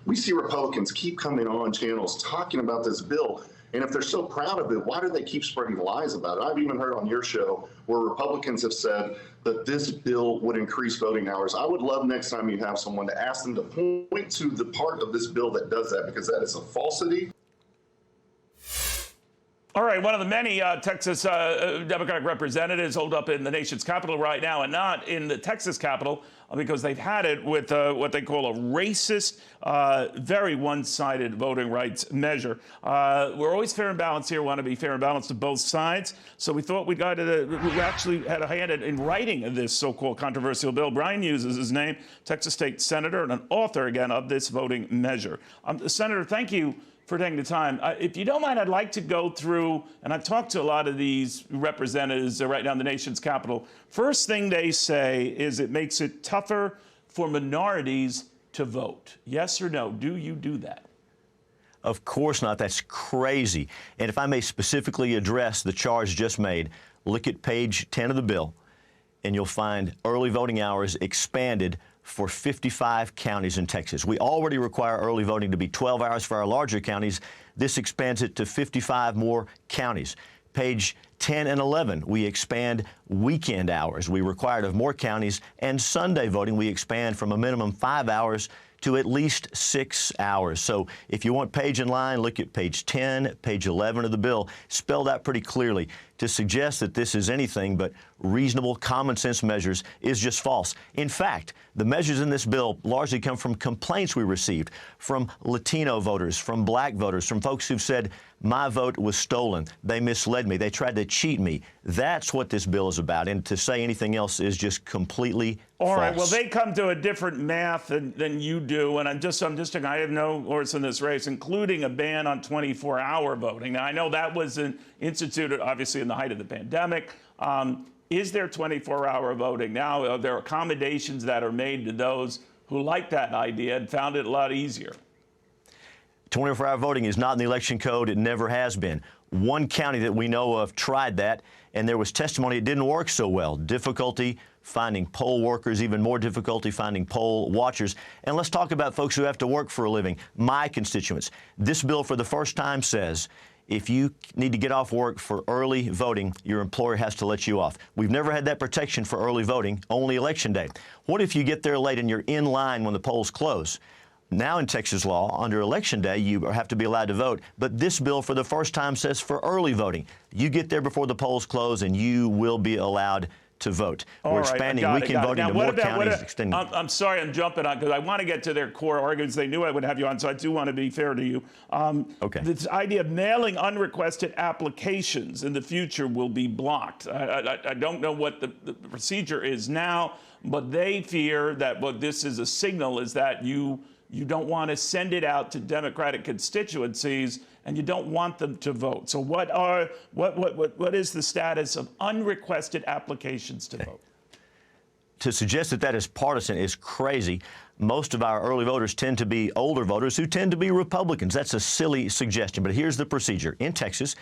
we see Republicans keep coming on channels talking about this bill. And if they're so proud of it, why do they keep spreading lies about it? I've even heard on your show where Republicans have said that this bill would increase voting hours. I would love next time you have someone to ask them to point to the part of this bill that does that, because that is a falsity. All right, one of the many Texas Democratic representatives holed up in the nation's capital right now, and not in the Texas Capitol, because they've had it with what they call a racist, very one-sided voting rights measure. We're always fair and balanced here, want to be fair and balanced to both sides. So we thought we actually had a hand in writing this so-called controversial bill. Bryan Hughes is his name, Texas State Senator and an author, again, of this voting measure. Senator, thank you for taking the time. If you don't mind, I'd like to go through, and I've talked to a lot of these representatives right now in the nation's capital. First thing they say is it makes it tougher for minorities to vote. Yes or no? Do you do that? Of course not. That's crazy. And if I may specifically address the charge just made, look at page 10 of the bill, and you'll find early voting hours expanded for 55 counties in Texas. We already require early voting to be 12 hours for our larger counties. This expands it to 55 more counties. Page 10 and 11, we expand weekend hours. We require it of more counties. And Sunday voting, we expand from a minimum 5 hours to at least 6 hours. So if you want page and line, look at page 10, page 11 of the bill, spelled out pretty clearly. To suggest that this is anything but reasonable, common sense measures is just false. In fact, the measures in this bill largely come from complaints we received from Latino voters, from black voters, from folks who've said, my vote was stolen, they misled me, they tried to cheat me. That's what this bill is about, and to say anything else is just completely false. All right, well, they come to a different math than you do, and I'm just thinking, I have no horse in this race, including a ban on 24-hour voting. Now, I know that was instituted, obviously, in the height of the pandemic. Is there 24-hour voting now? Are there accommodations that are made to those who like that idea and found it a lot easier? 24-hour voting is not in the election code. It never has been. One county that we know of tried that, and there was testimony it didn't work so well. Difficulty finding poll workers, even more difficulty finding poll watchers. And let's talk about folks who have to work for a living, my constituents. This bill for the first time says if you need to get off work for early voting, your employer has to let you off. We've never had that protection for early voting, only Election Day. What if you get there late and you're in line when the polls close? Now in Texas law, under Election Day, you have to be allowed to vote. But this bill for the first time says for early voting. You get there before the polls close and you will be allowed to vote. We're expanding weekend voting to more counties. Extending. I'm sorry I'm jumping on because I want to get to their core arguments. They knew I would have you on, so I do want to be fair to you. Okay. This idea of mailing unrequested applications in the future will be blocked. I don't know what the procedure is now, but they fear that what this is a signal is that you don't want to send it out to Democratic constituencies, and you don't want them to vote. So what is the status of unrequested applications to vote? To suggest that that is partisan is crazy. Most of our early voters tend to be older voters who tend to be Republicans. That's a silly suggestion, but here's the procedure. In Texas,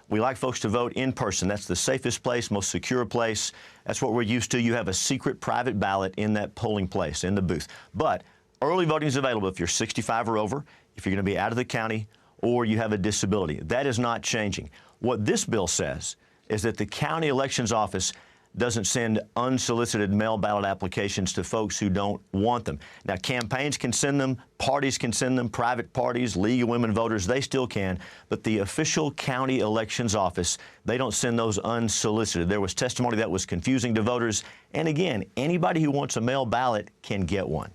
we like folks to vote in person. That's the safest place, most secure place. That's what we're used to. You have a secret private ballot in that polling place, in the booth. But early voting is available if you're 65 or over, if you're going to be out of the county, or you have a disability. That is not changing. What this bill says is that the county elections office doesn't send unsolicited mail ballot applications to folks who don't want them. Now, campaigns can send them, parties can send them, private parties, League of Women Voters, they still can. But the official county elections office, they don't send those unsolicited. There was testimony that was confusing to voters. And again, anybody who wants a mail ballot can get one.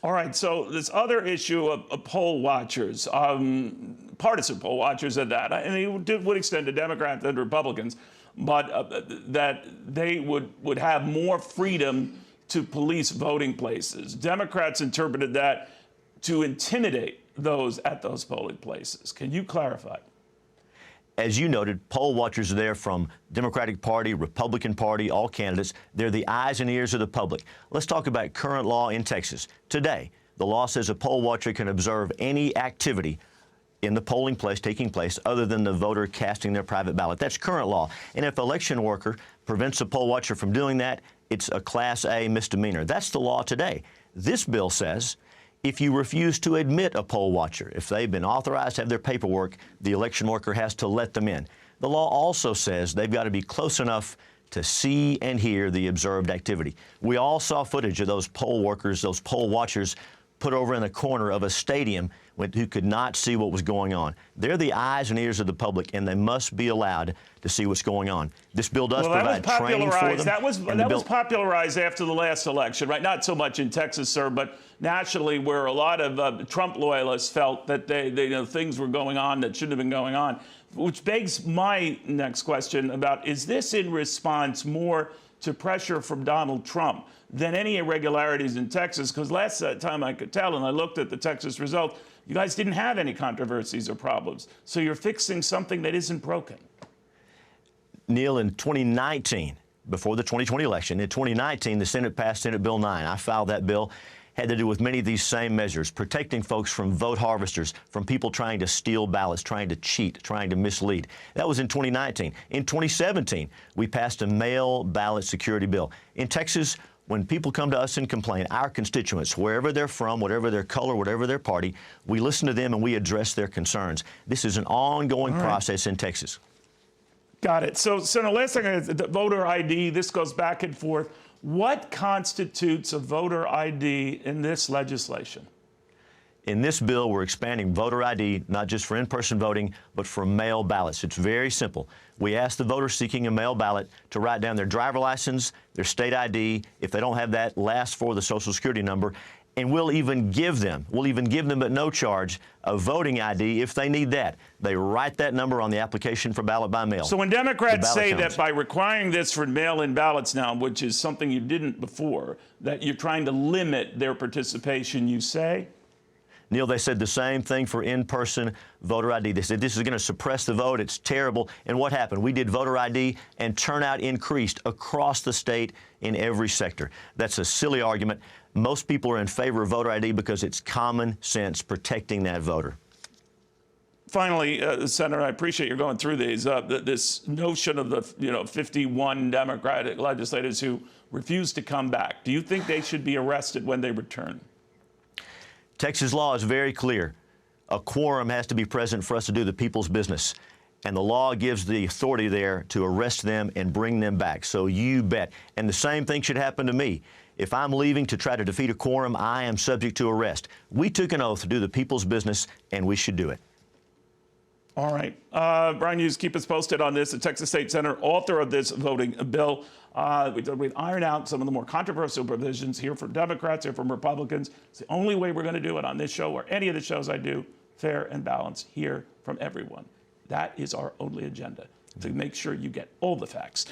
All right, so this other issue of poll watchers, partisan poll watchers at that, and it would extend to Democrats and Republicans, but that they would have more freedom to police voting places. Democrats interpreted that to intimidate those at those polling places. Can you clarify? As you noted, poll watchers are there from Democratic Party, Republican Party, all candidates. They're the eyes and ears of the public. Let's talk about current law in Texas. Today, the law says a poll watcher can observe any activity in the polling place taking place other than the voter casting their private ballot. That's current law. And if an election worker prevents a poll watcher from doing that, it's a Class A misdemeanor. That's the law today. This bill says If you refuse to admit a poll watcher, if they've been authorized to have their paperwork, the election worker has to let them in. The law also says they've got to be close enough to see and hear the observed activity. We all saw footage of those poll workers, those poll watchers, put over in the corner of a stadium who could not see what was going on. They're the eyes and ears of the public, and they must be allowed to see what's going on. This bill does provide training for them. That was popularized after the last election, right? Not so much in Texas, sir, but nationally, where a lot of Trump loyalists felt that things were going on that shouldn't have been going on. Which begs my next question about, is this in response more to pressure from Donald Trump than any irregularities in Texas? Because last time I could tell, and I looked at the Texas result, you guys didn't have any controversies or problems. So you're fixing something that isn't broken. Neil, in 2019, before the 2020 election, in 2019, the Senate passed Senate Bill 9. I filed that bill. Had to do with many of these same measures, protecting folks from vote harvesters, from people trying to steal ballots, trying to cheat, trying to mislead. That was in 2019. In 2017, we passed a mail ballot security bill. In Texas, when people come to us and complain, our constituents, wherever they're from, whatever their color, whatever their party, we listen to them and we address their concerns. This is an ongoing process in Texas. Got it. So the last thing is the voter ID. This goes back and forth. What constitutes a voter ID in this legislation? In this bill, we're expanding voter ID, not just for in-person voting, but for mail ballots. It's very simple. We ask the voter seeking a mail ballot to write down their driver license, their state ID. If they don't have that, last for the Social Security number. And we'll even give them at no charge a voting ID if they need that. They write that number on the application for ballot by mail. So when Democrats say that by requiring this for mail-in ballots now, which is something you didn't before, that you're trying to limit their participation, you say? Neil, they said the same thing for in-person voter ID. They said this is going to suppress the vote. It's terrible. And what happened? We did voter ID, and turnout increased across the state in every sector. That's a silly argument. Most people are in favor of voter ID because it's common sense protecting that voter. Finally, Senator, I appreciate you're going through these. This notion of the 51 Democratic legislators who refuse to come back. Do you think they should be arrested when they return? Texas law is very clear. A quorum has to be present for us to do the people's business. And the law gives the authority there to arrest them and bring them back. So you bet. And the same thing should happen to me. If I'm leaving to try to defeat a quorum, I am subject to arrest. We took an oath to do the people's business, and we should do it. All right. Bryan Hughes, keep us posted on this. The Texas State Senator, author of this voting bill. We iron out some of the more controversial provisions, here from Democrats, here from Republicans. It's the only way we're going to do it on this show or any of the shows I do, fair and balanced, hear from everyone. That is our only agenda, to make sure you get all the facts.